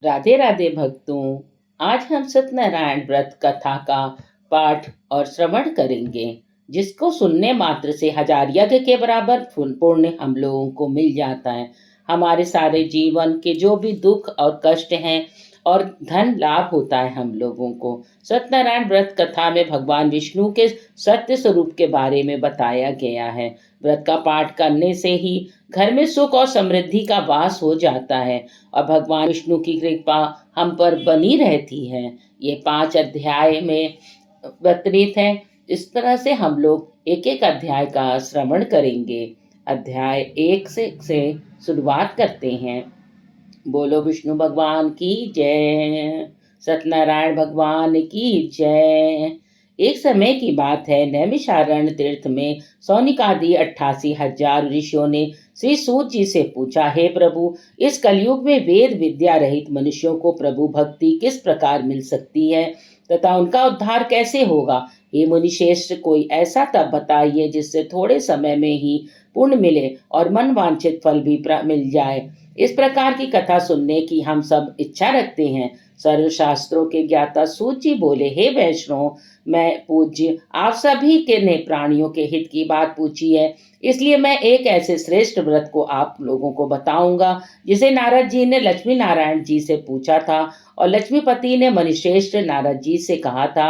राधे राधे भक्तों। आज हम सत्यनारायण व्रत कथा का पाठ और श्रवण करेंगे, जिसको सुनने मात्र से हजार यज्ञ के बराबर पुण्य हम लोगों को मिल जाता है। हमारे सारे जीवन के जो भी दुख और कष्ट हैं और धन लाभ होता है हम लोगों को। सत्यनारायण व्रत कथा में भगवान विष्णु के सत्य स्वरूप के बारे में बताया गया है। व्रत का पाठ करने से ही घर में सुख और समृद्धि का वास हो जाता है और भगवान विष्णु की कृपा हम पर बनी रहती है। ये 5 अध्याय में वितरित है। इस तरह से हम लोग एक एक अध्याय का श्रवण करेंगे। अध्याय 1 से शुरुआत करते हैं। बोलो विष्णु भगवान की जय, सत्यनारायण भगवान की जय। एक समय की बात है, नैमिषारण्य तीर्थ में सौनिकादि 88,000 ऋषियों ने श्री सूत जी से पूछा, हे प्रभु, इस कलयुग में वेद विद्या रहित मनुष्यों को प्रभु भक्ति किस प्रकार मिल सकती है तथा उनका उद्धार कैसे होगा। हे मुनिश्रेष्ठ, कोई ऐसा तप बताइए जिससे थोड़े समय में ही पुण्य मिले और मन वांछित फल भी मिल जाए। इस प्रकार की कथा सुनने की हम सब इच्छा रखते हैं। सर्व शास्त्रों के ज्ञाता सूत जी बोले, हे वैष्णव, मैं पूज्य आप सभी के ने प्राणियों के हित की बात पूछी है, इसलिए मैं एक ऐसे श्रेष्ठ व्रत को आप लोगों को बताऊंगा जिसे नारद जी ने लक्ष्मी नारायण जी से पूछा था और लक्ष्मीपति ने मणिश्रेष्ठ नारद जी से कहा था।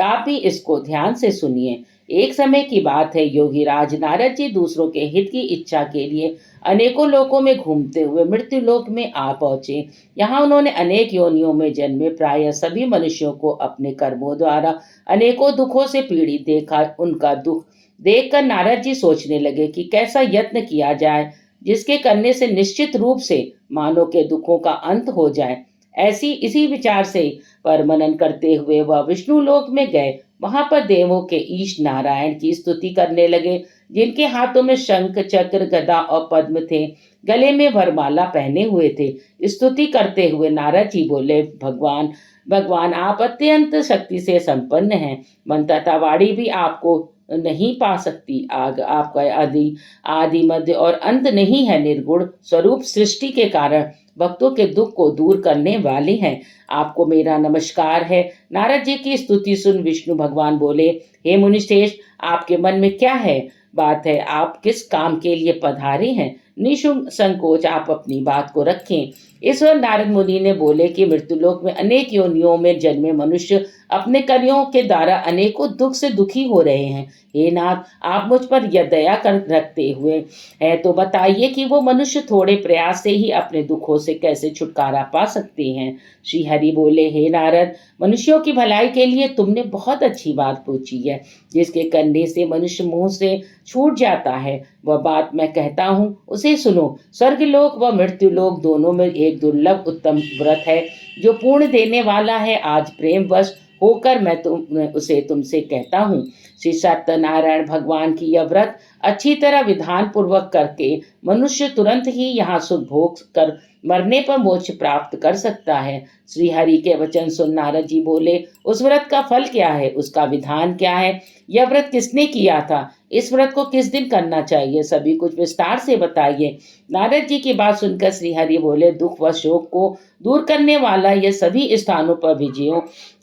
आप भी इसको ध्यान से सुनिए। एक समय की बात है, योगी राज नारद जी दूसरों के हित की इच्छा के लिए अनेकों लोकों में घूमते हुए मृत्यु लोक में आ पहुंचे। यहाँ उन्होंने अनेक योनियों में जन्मे प्राय सभी मनुष्यों को अपने कर्मों द्वारा अनेकों दुखों से पीड़ित देखा। उनका दुख देखकर नारद जी सोचने लगे कि कैसा यत्न किया जाए जिसके करने से निश्चित रूप से मानव के दुखों का अंत हो जाए। इसी विचार से पर मनन करते हुए वह विष्णु लोक में गए। वहां पर देवों के ईश नारायण की स्तुति करने लगे, जिनके हाथों में शंख चक्र गदा और पद्म थे, गले में वरमाला पहने हुए थे। स्तुति करते हुए नारद जी बोले, भगवान भगवान आप अत्यंत शक्ति से संपन्न हैं। मन तथा वाणी भी आपको नहीं पा सकती। आपका आदि आदि मध्य और अंत नहीं है। निर्गुण स्वरूप सृष्टि के कारण भक्तों के दुख को दूर करने वाले हैं। आपको मेरा नमस्कार है। नारद जी की स्तुति सुन विष्णु भगवान बोले, हे मुनिश्रेष्ठ, आपके मन में क्या है बात है, आप किस काम के लिए पधारे हैं? निसंकोच आप अपनी बात को रखें। इस ओर नारद मुनि ने बोले कि मृत्युलोक में अनेक योनियों में जन्मे मनुष्य अपने कार्यों के द्वारा अनेकों दुख से दुखी हो रहे हैं। हे नाथ, आप मुझ पर यह दया कर रखते हुए है तो बताइए कि वो मनुष्य थोड़े प्रयास से ही अपने दुखों से कैसे छुटकारा पा सकते हैं। श्री हरि बोले, हे नारद, मनुष्यों की भलाई के लिए तुमने बहुत अच्छी बात पूछी है। जिसके करने से मनुष्य मुंह से छूट जाता है वह बात मैं कहता हूँ, उसे सुनो। स्वर्गलोक व मृत्युलोक दोनों में एक दुर्लभ उत्तम व्रत है जो पूर्ण देने वाला है। आज प्रेमवश होकर मैं उसे तुमसे कहता हूँ। श्री सत्यनारायण भगवान की यह व्रत अच्छी तरह विधान पूर्वक करके मनुष्य तुरंत ही यहाँ सुख भोग कर मरने पर मोक्ष प्राप्त कर सकता है। श्री हरि के वचन सुन नारद जी बोले, उस व्रत का फल क्या है, उसका विधान क्या है, यह व्रत किसने किया था, इस व्रत को किस दिन करना चाहिए, सभी कुछ विस्तार से बताइए। नारद जी की बात सुनकर श्री हरि बोले, दुख व शोक को दूर करने वाला, यह सभी स्थानों पर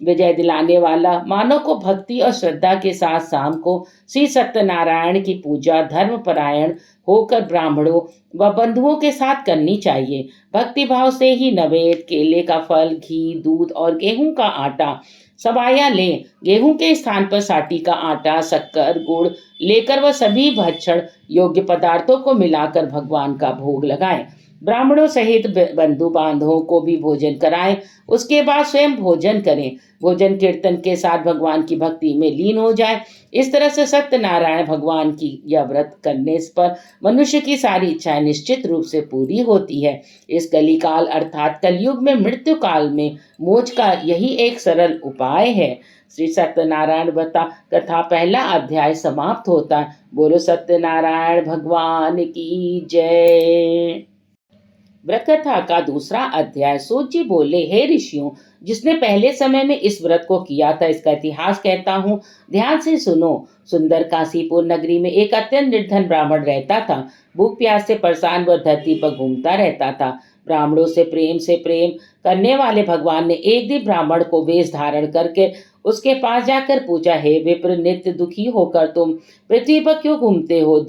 विजय दिलाने वाला, मानव को भक्ति और श्रद्धा के साथ शाम को श्री सत्यनारायण की पूजा धर्मपरायण होकर ब्राह्मणों व बंधुओं के साथ करनी चाहिए। भक्ति भाव से ही नवेद, केले का फल, घी, दूध और गेहूं का आटा सवाया लें। गेहूं के स्थान पर साठी का आटा, शक्कर, गुड़ लेकर वह सभी भक्षण योग्य पदार्थों को मिलाकर भगवान का भोग लगाएं। ब्राह्मणों सहित बंधु बांधवों को भी भोजन कराएं। उसके बाद स्वयं भोजन करें। भोजन कीर्तन के साथ भगवान की भक्ति में लीन हो जाए। इस तरह से सत्यनारायण भगवान की यह व्रत करने पर मनुष्य की सारी इच्छाएं निश्चित रूप से पूरी होती है। इस कलिकाल अर्थात कलयुग में मृत्यु काल में मोक्ष का यही एक सरल उपाय है। श्री सत्यनारायण व्रत कथा पहला अध्याय समाप्त होता है। बोलो सत्यनारायण भगवान की जय। व्रत कथा का दूसरा अध्याय। सूत जी बोले, हे ऋषियों, जिसने पहले समय में इस व्रत को किया था इसका इतिहास कहता हूँ, ध्यान से सुनो। सुंदर काशीपुर नगरी में एक अत्यंत निर्धन ब्राह्मण रहता था। भूख प्यास से परेशान वह धरती पर घूमता रहता था। ब्राह्मणों से प्रेम करने वाले भगवान ने एक दिन ब्राह्मण को वेश धारण करके उसके पास जाकर पूछा, हे विप्र, नित्य दुखी होकर तुम पृथ्वी पर क्यों घूमते हो?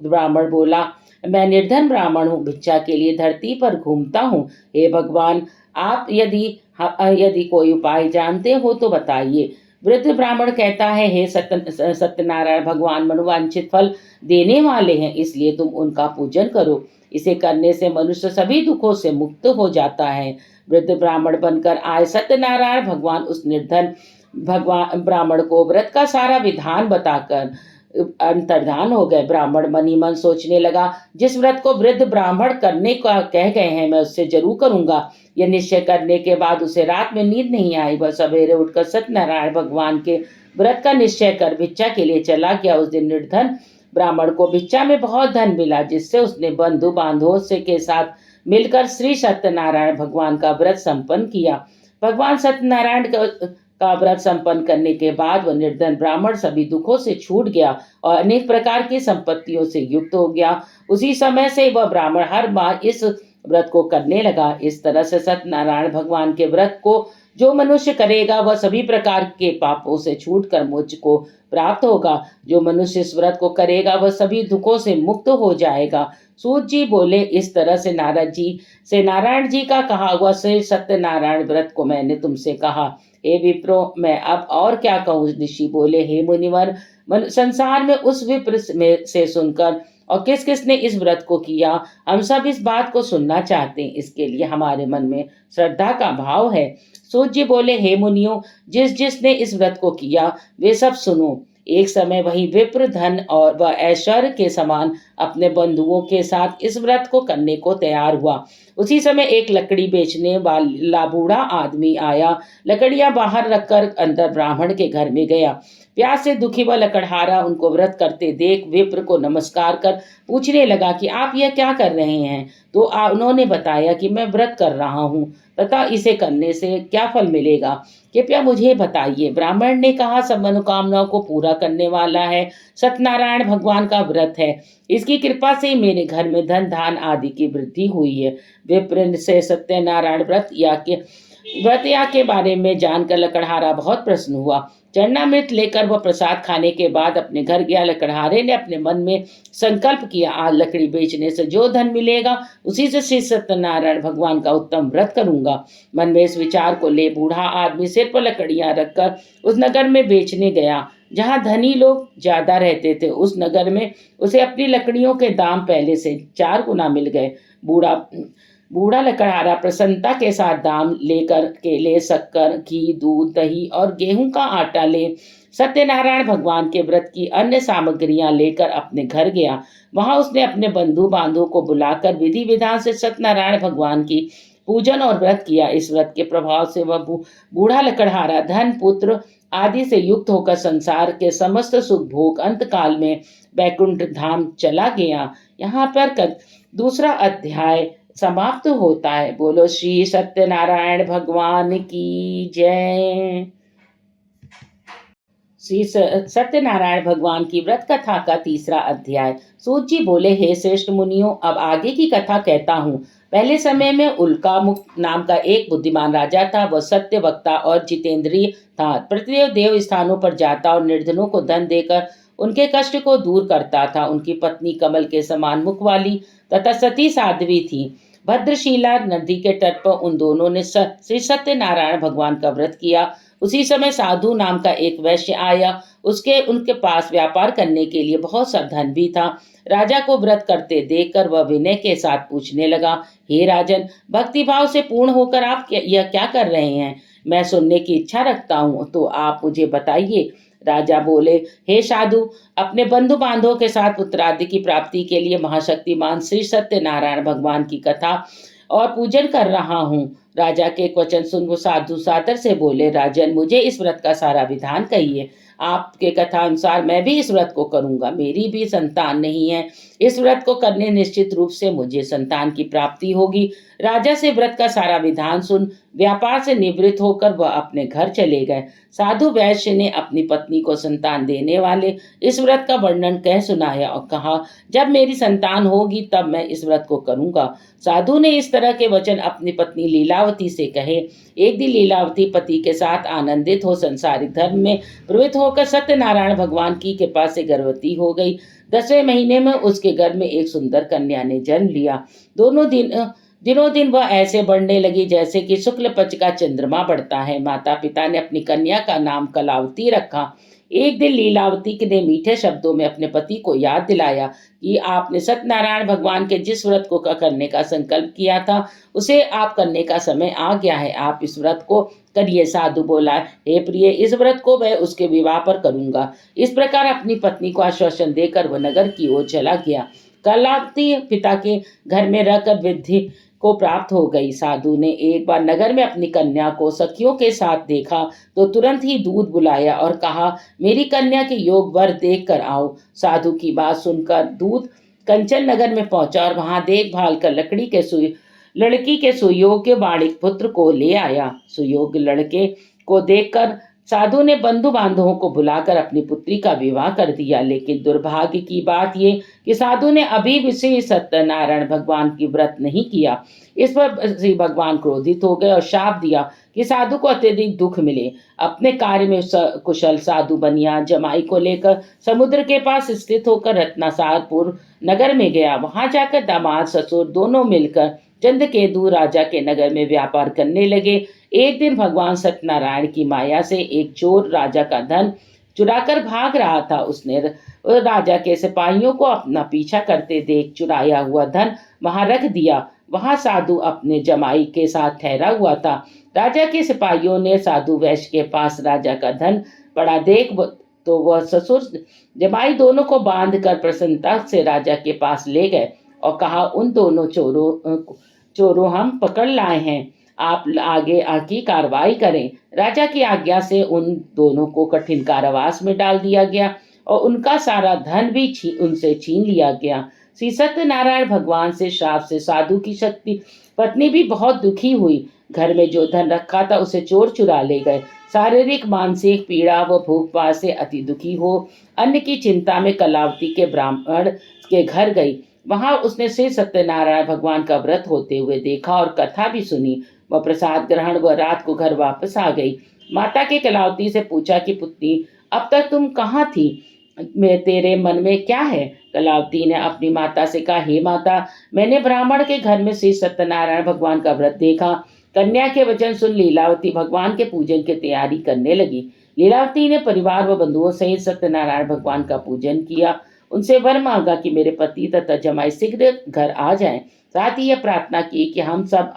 ब्राह्मण बोला, मैं निर्धन ब्राह्मण हूँ, भिक्षा के लिए धरती पर घूमता हूँ। हे भगवान, आप यदि कोई उपाय जानते हो तो बताइए। वृद्ध ब्राह्मण कहता है, हे सत्यनारायण भगवान मनोवांछित फल देने वाले हैं, इसलिए तुम उनका पूजन करो। इसे करने से मनुष्य सभी दुखों से मुक्त हो जाता है। वृद्ध ब्राह्मण बनकर आए सत्यनारायण भगवान उस निर्धन भगवान ब्राह्मण को व्रत का सारा विधान बताकर अंतर्धान हो गए। ब्राह्मण मन ही मन सोचने लगा, जिस व्रत को वृद्ध ब्राह्मण करने का कह गए हैं मैं उससे जरूर करूंगा। यह निश्चय करने के बाद उसे रात में नींद नहीं आई। वह सवेरे उठकर सत्यनारायण भगवान के व्रत का निश्चय कर भिक्षा के लिए चला गया। उस दिन निर्धन ब्राह्मण को भिक्षा में बहुत धन मिला, जिससे उसने बंधु बांधवों से के साथ मिलकर श्री सत्यनारायण भगवान का व्रत संपन्न किया। भगवान सत्यनारायण का व्रत संपन्न करने के बाद वह निर्धन ब्राह्मण सभी दुखों से छूट गया और अनेक प्रकार की संपत्तियों से युक्त हो गया। उसी समय से वह ब्राह्मण हर माह इस व्रत को करने लगा। इस तरह से सत्यनारायण भगवान के व्रत को जो मनुष्य करेगा वह सभी प्रकार के पापों से छूटकर मोक्ष को प्राप्त होगा। जो मनुष्य इस व्रत को करेगा वह सभी दुखों से मुक्त हो जाएगा। सूत जी बोले, इस तरह से नारद जी से नारायण जी का कहा हुआ से सत्यनारायण व्रत को मैंने तुमसे कहा। हे विप्रो, मैं अब और क्या कहूँ? ऋषि बोले, हे मुनिवर, संसार में उस विप्र से सुनकर और किस किस ने इस व्रत को किया, हम सब इस बात को सुनना चाहते हैं। इसके लिए हमारे मन में श्रद्धा का भाव है। सूत जी बोले, हे मुनियों, जिसने इस व्रत को किया वे सब सुनो। एक समय वही विप्र धन और वह ऐश्वर्य के समान अपने बंधुओं के साथ इस व्रत को करने को तैयार हुआ। उसी समय एक लकड़ी बेचने वाला बूढ़ा आदमी आया। लकड़ियां बाहर रखकर अंदर ब्राह्मण के घर में गया। प्यास से दुखी व लकड़हारा उनको व्रत करते देख विप्र को नमस्कार कर पूछने लगा कि आप यह क्या कर रहे हैं? तो उन्होंने बताया कि मैं व्रत कर रहा हूँ तथा इसे करने से क्या फल मिलेगा, कृपया मुझे बताइए। ब्राह्मण ने कहा, सब मनोकामनाओं को पूरा करने वाला है सत्यनारायण भगवान का व्रत है। इसकी कृपा से मेरे घर में धन धान आदि की वृद्धि हुई है। विप्र से सत्यनारायण व्रत के बारे में जानकर लकड़हारा बहुत प्रसन्न हुआ। चरणामृत लेकर वह प्रसाद खाने के बाद अपने घर गया। लकड़हारे ने अपने मन में संकल्प किया, आज लकड़ी बेचने से जो धन मिलेगा उसी से श्री सत्यनारायण भगवान का उत्तम व्रत करूंगा। मन में इस विचार को ले बूढ़ा आदमी सिर पर लकड़ियां रखकर उस नगर में बेचने गया जहां धनी लोग ज्यादा रहते थे। उस नगर में उसे अपनी लकड़ियों के दाम पहले से 4 गुना मिल गए। बूढ़ा लकड़हारा प्रसन्नता के साथ दाम लेकर केले, शक्कर, घी, दूध, दही और गेहूं का आटा ले सत्यनारायण भगवान के व्रत की अन्य सामग्रियां लेकर अपने घर गया। वहां उसने अपने बंधु बांधवों को बुलाकर विधि विधान से सत्यनारायण भगवान की पूजन और व्रत किया। इस व्रत के प्रभाव से वह बूढ़ा लकड़हारा धन, पुत्र आदि से युक्त होकर संसार के समस्त सुख भोग अंत काल में बैकुंठ धाम चला गया। यहाँ पर दूसरा अध्याय समाप्त होता है। बोलो श्री सत्यनारायण भगवान की जय। श्री सत्यनारायण भगवान की व्रत कथा का तीसरा अध्याय। सूत जी बोले, हे श्रेष्ठ मुनियों, अब आगे की कथा कहता हूँ। पहले समय में उल्कामुख नाम का एक बुद्धिमान राजा था। वह सत्य वक्ता और जितेंद्रिय था। प्रतिदेव देव स्थानों पर जाता और निर्धनों को धन देकर उनके कष्ट को दूर करता था। उनकी पत्नी कमल के समान मुख वाली तथा सती साध्वी थी। भद्रशिला नदी के तट पर उन दोनों ने श्री सत्यनारायण भगवान का व्रत किया। उसी समय साधु नाम का एक वैश्य आया। उनके पास व्यापार करने के लिए बहुत सा धन भी था। राजा को व्रत करते देखकर वह विनय के साथ पूछने लगा, हे राजन, भक्तिभाव से पूर्ण होकर आप यह क्या कर रहे हैं? मैं सुनने की इच्छा रखता हूँ, तो आप मुझे बताइए। राजा बोले, हे साधु, अपने बंधु बांधवों के साथ पुत्रादि की प्राप्ति के लिए महाशक्तिमान श्री सत्यनारायण भगवान की कथा और पूजन कर रहा हूँ। राजा के वचन सुन वो साधु सादर से बोले, राजन, मुझे इस व्रत का सारा विधान कहिए। आपके कथा अनुसार मैं भी इस व्रत को करूँगा। मेरी भी संतान नहीं है। इस व्रत को करने निश्चित रूप से मुझे संतान की प्राप्ति होगी। राजा से व्रत का सारा विधान सुन व्यापार से निवृत्त होकर वह अपने घर चले गए। साधु वैश्य ने अपनी पत्नी को संतान देने वाले इस व्रत का वर्णन कह सुनाया और कहा, जब मेरी संतान होगी तब मैं इस व्रत को करूंगा। साधु ने इस तरह के वचन अपनी पत्नी लीलावती से कहे। एक दिन लीलावती पति के साथ आनंदित हो संसारिक धर्म में प्रवृत्त होकर सत्यनारायण भगवान की कृपा से गर्भवती हो गई। 10वें महीने में उसके गर्भ में एक सुंदर कन्या ने जन्म लिया। दिनों दिन वह ऐसे बढ़ने लगी जैसे कि शुक्ल पक्ष का चंद्रमा बढ़ता है। माता पिता ने अपनी कन्या का नाम कलावती रखा। एक दिन लीलावती ने मीठे शब्दों में अपने पति को याद दिलाया कि आपने सत्यनारायण भगवान के जिस व्रत को करने का संकल्प किया था उसे आप करने का समय आ गया है। आप इस व्रत को करिए। साधु बोला, हे प्रिय, इस व्रत को मैं उसके विवाह पर करूंगा। इस प्रकार अपनी पत्नी को आश्वासन देकर वह नगर की ओर चला गया। कलावती पिता के घर में रहकर वृद्धि को प्राप्त हो गई। साधु ने एक बार नगर में अपनी कन्या को सखियों के साथ देखा तो तुरंत ही दूत बुलाया और कहा, मेरी कन्या के योग वर देख कर आओ। साधु की बात सुनकर दूत कंचन नगर में पहुंचा और वहां देखभाल कर लड़की के सुयोग्य वाणिक पुत्र को ले आया। सुयोग्य लड़के को देखकर साधु ने बंधु बांधवों को बुलाकर अपनी पुत्री का विवाह कर दिया। लेकिन दुर्भाग्य की बात ये कि साधु ने अभी भी श्री सत्यनारायण भगवान की व्रत नहीं किया। इस पर श्री भगवान क्रोधित हो गए और शाप दिया कि साधु को अत्यधिक दुख मिले। अपने कार्य में कुशल साधु बनिया जमाई को लेकर समुद्र के पास स्थित होकर रत्नासारपुर नगर में गया। वहां जाकर दामाद ससुर दोनों मिलकर चंद्रकेतु राजा के नगर में व्यापार करने लगे। एक दिन भगवान सत्यनारायण की माया से एक चोर राजा का धन चुराकर भाग रहा था। उसने राजा के सिपाहियों को अपना पीछा करते देख चुराया हुआ धन वहां रख दिया। वहां साधु अपने जमाई के साथ ठहरा हुआ था। राजा के सिपाहियों ने साधु वैश्य के पास राजा का धन पड़ा देख तो वह ससुर जमाई दोनों को बांध कर प्रसन्नता से राजा के पास ले गए और कहा, उन दोनों चोरों हम पकड़ लाए हैं, आप आगे की कार्रवाई करें। राजा की आज्ञा से उन दोनों को कठिन कारावास में डाल दिया गया और उनका सारा धन भी उनसे छीन लिया गया। श्री सत्यनारायण भगवान से श्राप से साधु की शक्ति पत्नी भी बहुत दुखी हुई। घर में जो धन रखा था उसे चोर चुरा ले गए। शारीरिक मानसिक पीड़ा व भूख प्यास से अति दुखी हो अन्न की चिंता में कलावती के ब्राह्मण के घर गई। वहां उसने श्री सत्यनारायण भगवान का व्रत होते हुए देखा और कथा भी सुनी। वह प्रसाद ग्रहण व रात को घर वापस आ गई। माता के कलावती से पूछा कि पुत्री, अब तक तुम कहाँ थी? मैं तेरे मन में क्या है? कलावती ने अपनी माता से कहा, हे माता, मैंने ब्राह्मण के घर में श्री सत्यनारायण भगवान का व्रत देखा। कन्या के वचन सुन लीलावती भगवान के पूजन की तैयारी करने लगी। लीलावती ने परिवार व बंधुओं सहित सत्यनारायण भगवान का पूजन किया। उनसे वर मांगा कि मेरे पति तथा जमाई शीघ्र घर आ जाएं। साथ ही यह प्रार्थना की कि हम सब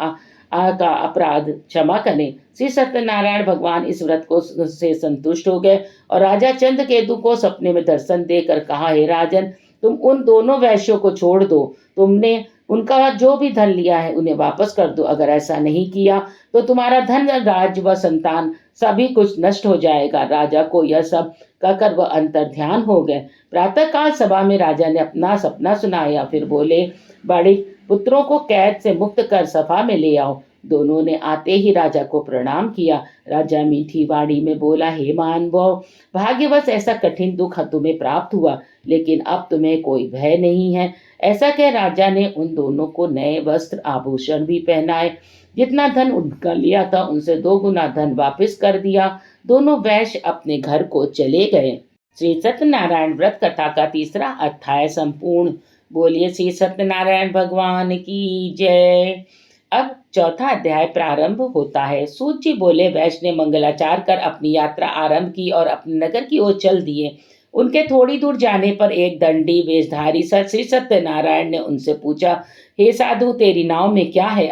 का अपराध क्षमा करें। श्री सत्यनारायण भगवान इस व्रत को से संतुष्ट हो गए और राजा चंद्रकेतु को सपने में दर्शन देकर कहा, हे राजन, तुम उन दोनों वैश्यों को छोड़ दो। तुमने उनका जो भी धन लिया है उन्हें वापस कर दो। अगर ऐसा नहीं किया तो तुम्हारा धन, राज्य व संतान सभी कुछ नष्ट हो जाएगा। राजा को यह सब कहकर वह अंतर्ध्यान हो गए। प्रातःकाल सभा में राजा ने अपना सपना सुनाया। फिर बोले, बड़े पुत्रों को कैद से मुक्त कर सभा में ले आओ। दोनों ने आते ही राजा को प्रणाम किया। राजा मीठी वाणी में बोला, हे मानवो, भाग्यवश ऐसा कठिन दुख तुम्हें प्राप्त हुआ, लेकिन अब तुम्हें कोई भय नहीं है। ऐसा कह राजा ने उन दोनों को नए वस्त्र आभूषण भी पहनाए। जितना धन उनका लिया था उनसे 2 गुना धन वापस कर दिया। दोनों वैश्य अपने घर को चले गए। श्री सत्यनारायण व्रत कथा का 3रा अध्याय संपूर्ण। बोलिए श्री सत्यनारायण भगवान की जय। अब 4था अध्याय प्रारंभ होता है। सूत जी बोले, वैश्य ने मंगलाचार कर अपनी यात्रा आरंभ की और अपने नगर की ओर चल दिए। उनके थोड़ी दूर जाने पर एक दंडी वेशधारी श्री सत्यनारायण ने उनसे पूछा, हे साधु, तेरी नाव में क्या है?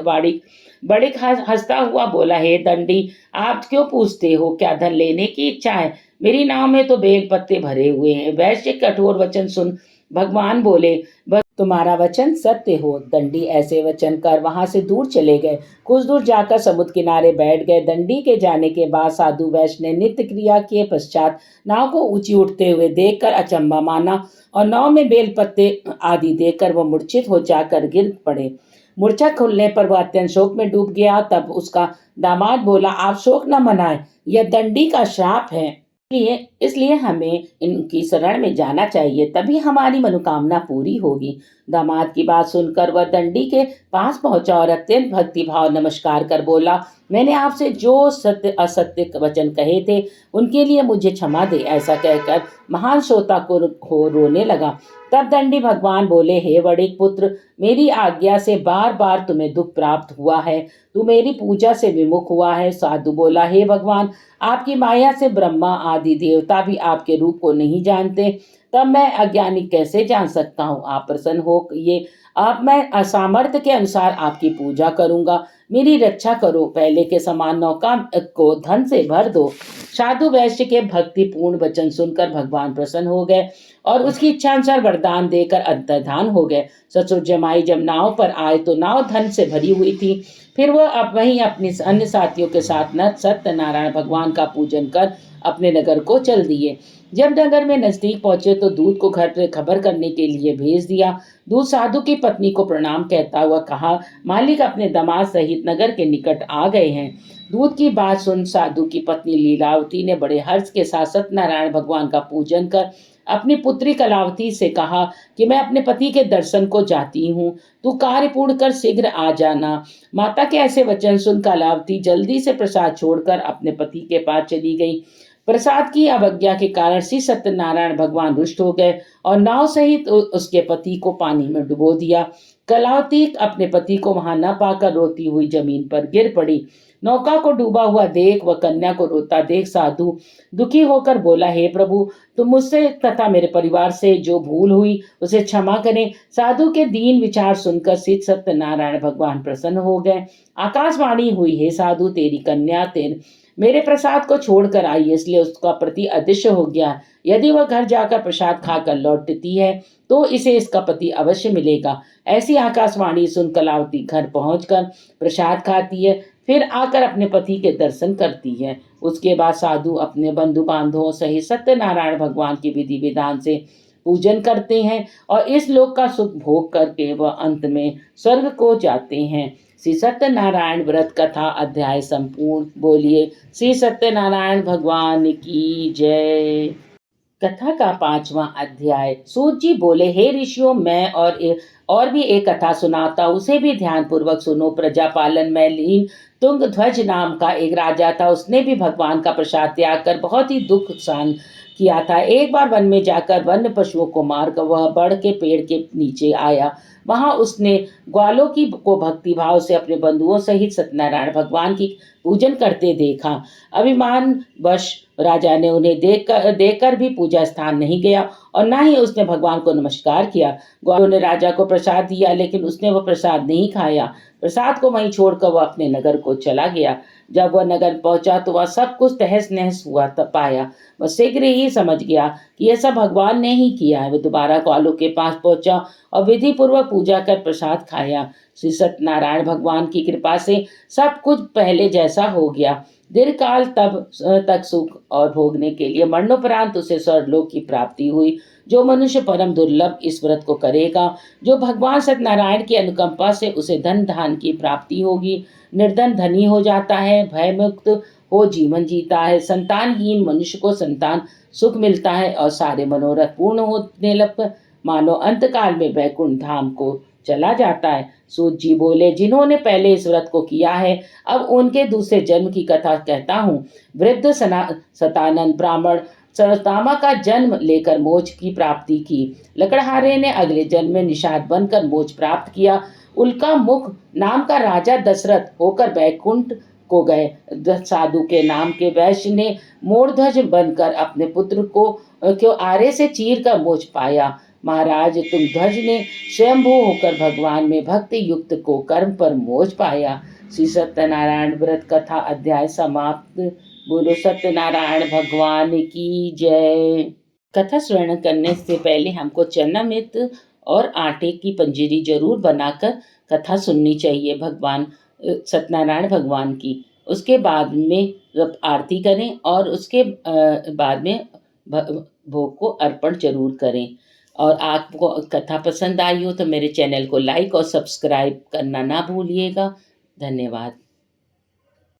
वाणिक बड़े हंसता हुआ बोला, हे दंडी, आप क्यों पूछते हो? क्या धन लेने की इच्छा है? मेरी नाव में तो बेल पत्ते भरे हुए हैं। वैश्य कठोर वचन सुन भगवान बोले, तुम्हारा वचन सत्य हो। दंडी ऐसे वचन कर वहां से दूर चले गए। कुछ दूर जाकर समुद्र किनारे बैठ गए। दंडी के जाने के बाद साधु वैश्य ने नित्य क्रिया के पश्चात नाव को ऊंची उठते हुए देखकर अचंबा माना और नाव में बेल पत्ते आदि देखकर वह मूर्छित हो जाकर गिर पड़े। मूर्छा खुलने पर वह अत्यंत शोक में डूब गया। तब उसका दामाद बोला, आप शोक न मनाएं, यह दंडी का श्राप है। इसलिए हमें इनकी शरण में जाना चाहिए, तभी हमारी मनोकामना पूरी होगी। दामाद की बात सुनकर वह दंडी के पास पहुंचा और अत्यंत भक्तिभाव नमस्कार कर बोला, मैंने आपसे जो सत्य असत्य वचन कहे थे उनके लिए मुझे क्षमा दे। ऐसा कहकर महान श्रोता को रोने लगा। तब दंडी भगवान बोले, हे वणिक पुत्र, मेरी आज्ञा से बार बार तुम्हें दुख प्राप्त हुआ है, तू मेरी पूजा से विमुख हुआ है। साधु बोला, हे भगवान, आपकी माया से ब्रह्मा आदि देवता भी आपके रूप को नहीं जानते, तब मैं अज्ञानी कैसे जान सकता हूँ। आप प्रसन्न हो ये अब मैं असामर्थ्य के अनुसार आपकी पूजा करूंगा, मेरी रक्षा करो। पहले के समान नौका को धन से भर दो। साधु वैश्य के भक्तिपूर्ण वचन सुनकर भगवान प्रसन्न हो गए और उसकी इच्छा अनुसार वरदान देकर अंतर्धान हो गए। ससुर जमाई जब नाव पर आए तो नाव धन से भरी हुई थी। फिर वह अब वहीं अपने अन्य साथियों के साथ न सत्यनारायण भगवान का पूजन कर अपने नगर को चल दिए। जब नगर में नजदीक पहुंचे तो दूत को घर पर खबर करने के लिए भेज दिया। दूत साधु की पत्नी को प्रणाम कहता हुआ कहा, मालिक अपने दामाद सहित नगर के निकट आ गए हैं। दूत की बात सुन साधु की पत्नी लीलावती ने बड़े हर्ष के साथ सत्यनारायण भगवान का पूजन कर अपनी पुत्री कलावती से कहा कि मैं अपने पति के दर्शन को जाती हूँ, तू कार्य पूर्ण कर शीघ्र आ जाना। माता के ऐसे वचन सुन कलावती जल्दी से प्रसाद छोड़कर अपने पति के पास चली गई। प्रसाद की अवज्ञा के कारण श्री सत्यनारायण भगवान रुष्ट हो गए और नाव सहित उसके पति को पानी में डुबो दिया। कलावती अपने पति को वहां न पाकर रोती हुई जमीन पर गिर पड़ी। नौका को डूबा हुआ देख व कन्या को रोता देख साधु दुखी होकर बोला, हे प्रभु, तुम मुझसे तथा मेरे परिवार से जो भूल हुई उसे क्षमा करें। साधु के दीन विचार सुनकर श्री सत्यनारायण भगवान प्रसन्न हो गए। आकाशवाणी हुई, हे साधु, तेरी कन्या तेरे मेरे प्रसाद को छोड़कर आई, इसलिए उसका प्रति अदृश्य हो गया। यदि वह घर जाकर प्रसाद खाकर लौटती है तो इसे इसका पति अवश्य मिलेगा। ऐसी आकाशवाणी सुन कलावती घर पहुंचकर प्रसाद खाती है, फिर आकर अपने पति के दर्शन करती है। उसके बाद साधु अपने बंधु बांधवों सहित सत्यनारायण भगवान की विधि विधान से पूजन करते हैं और इस लोक का सुख भोग करके वह अंत में स्वर्ग को जाते हैं। श्री सत्यनारायण व्रत कथा अध्याय संपूर्ण। बोलिए श्री सत्यनारायण भगवान की जय। कथा का 5वां अध्याय। सूत जी बोले, हे ऋषियों, मैं और भी एक कथा सुनाता, उसे भी ध्यान पूर्वक सुनो। प्रजा पालन में लीन तुंग ध्वज नाम का एक राजा था। उसने भी भगवान का प्रसाद त्याग कर बहुत ही दुख सहन किया था। एक बार वन में जाकर वन्य पशुओं को मारकर वह बड़ के पेड़ के नीचे आया। वहां उसने ग्वालों को भक्ति भाव से अपने बंधुओं सहित सत्यनारायण भगवान की पूजन करते देखा। अभिमान वश राजा ने उन्हें देखकर भी पूजा स्थान नहीं गया और न ही उसने भगवान को नमस्कार किया। ग्वालों ने राजा को प्रसाद दिया, लेकिन उसने वह प्रसाद नहीं खाया। प्रसाद को वहीं छोड़कर वह अपने नगर को चला गया। जब वह नगर पहुंचा तो वह सब कुछ तहस नहस हुआ पाया। वह शीघ्र ही समझ गया कि यह सब भगवान ने ही किया है। वह दोबारा ग्वालों के पास पहुंचा और विधि पूर्वक पूजा कर प्रसाद खाया। श्री सत्यनारायण भगवान की कृपा से सब कुछ पहले जैसा हो गया। दीर्घकाल तक सुख और भोगने के लिए मरणोपरांत उसे स्वर्गलोक की प्राप्ति हुई। जो मनुष्य परम दुर्लभ इस व्रत को करेगा, जो भगवान सत्यनारायण की अनुकंपा से उसे धन धान की प्राप्ति होगी। निर्धन धनी हो जाता है, भयमुक्त हो जीवन जीता है, संतानहीन मनुष्य को संतान सुख मिलता है और सारे मनोरथ पूर्ण होने लग मानो अंतकाल में वैकुंठ धाम को चला जाता है। सूत जी बोले, जिन्होंने पहले इस व्रत को किया है, अब उनके दूसरे जन्म की कथा कहता हूँ। वृद्ध सतानंद ब्राह्मण सरतामा का जन्म लेकर मोक्ष की प्राप्ति की। लकड़हारे ने अगले जन्म में निषाद बनकर मोक्ष प्राप्त किया। उल्का मुख नाम का राजा दशरथ होकर वैकुंठ को गए। साधु के नाम के वैश्य ने मोरध्वज बनकर अपने पुत्र को आरे से चीर कर मोक्ष पाया। महाराज तुंगध्वज ने स्वयंभू होकर भगवान में भक्ति युक्त को कर्म पर मोक्ष पाया। श्री सत्यनारायण व्रत कथा अध्याय समाप्त। बोलो सत्यनारायण भगवान की जय। कथा श्रवण करने से पहले हमको चरणामृत और आटे की पंजीरी ज़रूर बनाकर कथा सुननी चाहिए सत्यनारायण भगवान की। उसके बाद में जब आरती करें और उसके बाद में भ भोग को अर्पण ज़रूर करें। और आपको कथा पसंद आई हो तो मेरे चैनल को लाइक और सब्सक्राइब करना ना भूलिएगा। धन्यवाद।